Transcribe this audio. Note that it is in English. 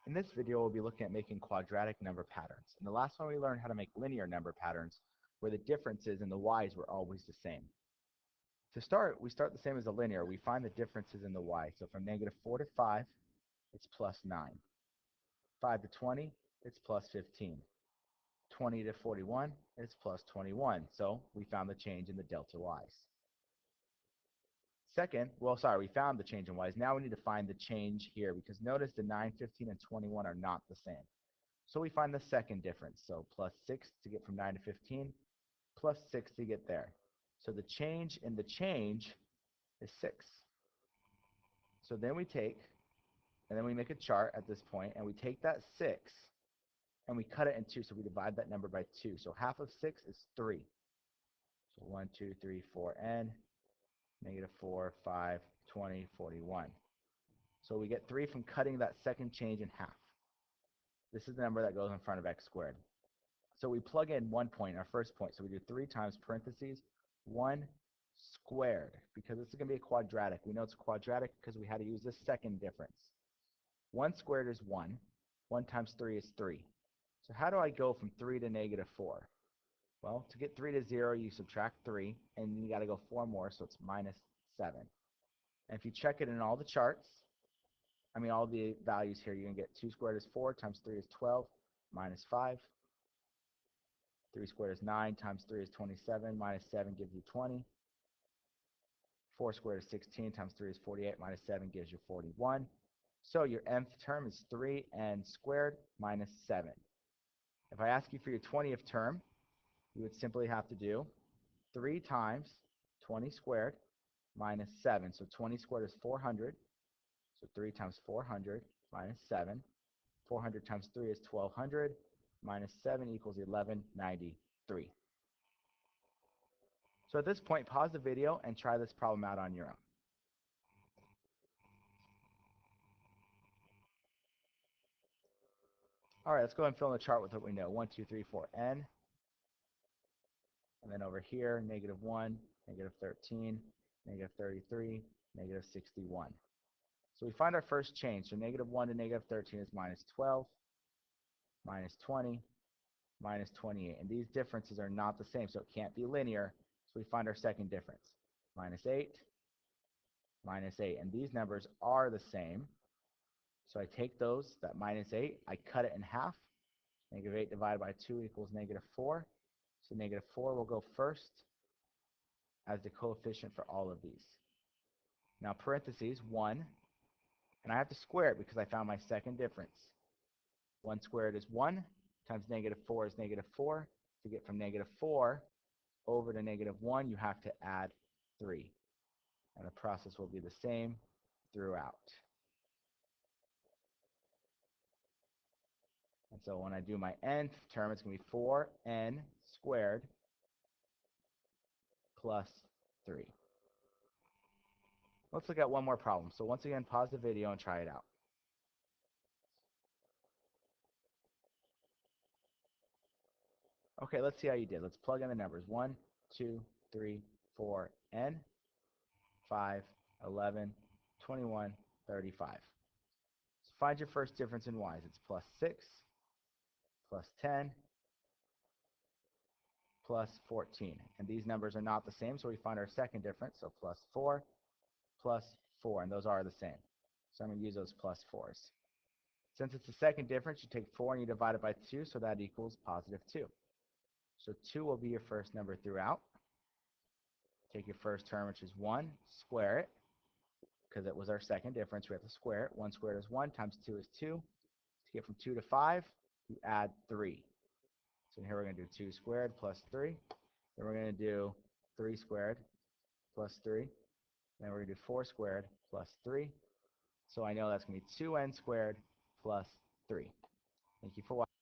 In this video, we'll be looking at making quadratic number patterns. In the last one, we learned how to make linear number patterns where the differences in the y's were always the same. To start, we start the same as a linear. We find the differences in the y. So from -4 to 5, it's plus 9. 5 to 20, it's plus 15. 20 to 41, it's plus 21. So we found the change in the delta y's. Second, we found the change in y's. Now we need to find the change here because notice the 9, 15, and 21 are not the same. So we find the second difference. So plus 6 to get from 9 to 15, plus 6 to get there. So the change in the change is 6. So then we take, and then we make a chart at this point, and we take that 6, and we cut it in 2. So we divide that number by 2. So half of 6 is 3. So 1, 2, 3, 4, n, -4, 5, 20, 41. So we get 3 from cutting that second change in half. This is the number that goes in front of x squared. So we plug in 1 point, our first point. So we do 3 times parentheses 1 squared, because this is going to be a quadratic. We know it's quadratic because we had to use this second difference. 1 squared is 1. 1 times 3 is 3. So how do I go from 3 to -4? Well, to get 3 to 0, you subtract 3, and you got to go 4 more, so it's -7. And if you check it in all the charts, all the values here, you're going to get 2 squared is 4, times 3 is 12, -5. 3 squared is 9, times 3 is 27, -7 gives you 20. 4 squared is 16, times 3 is 48, -7 gives you 41. So your nth term is 3n squared minus 7. If I ask you for your 20th term, you would simply have to do 3 times 20 squared minus 7. So 20 squared is 400. So 3 times 400 minus 7. 400 times 3 is 1200. Minus 7 equals 1193. So at this point, pause the video and try this problem out on your own. All right, let's go ahead and fill in the chart with what we know. 1, 2, 3, 4, n. And then over here, -1, -13, -33, -61. So we find our first change. So -1 to -13 is -12, -20, -28. And these differences are not the same, so it can't be linear. So we find our second difference. -8, -8. And these numbers are the same. So I take those, that -8, I cut it in half. -8 divided by 2 equals -4. So -4 will go first as the coefficient for all of these. Now parentheses 1, and I have to square it because I found my second difference. 1 squared is 1, times -4 is -4. To get from -4 over to -1, you have to add 3. And the process will be the same throughout. And so when I do my nth term, it's going to be 4n squared plus 3. Let's look at one more problem. So once again, pause the video and try it out. Okay, let's see how you did. Let's plug in the numbers. 1, 2, 3, 4, n, 5, 11, 21, 35. So find your first difference in y's. It's plus 6, plus 10, plus 14. And these numbers are not the same, so we find our second difference. So plus 4, plus 4, and those are the same. So I'm going to use those plus 4s. Since it's the second difference, you take 4 and you divide it by 2, so that equals +2. So 2 will be your first number throughout. Take your first term, which is 1, square it, because it was our second difference. We have to square it. 1 squared is 1, times 2 is 2. To get from 2 to 5, you add 3. So here we're going to do 2 squared plus 3. Then we're going to do 3 squared plus 3. Then we're going to do 4 squared plus 3. So I know that's going to be 2n squared plus 3. Thank you for watching.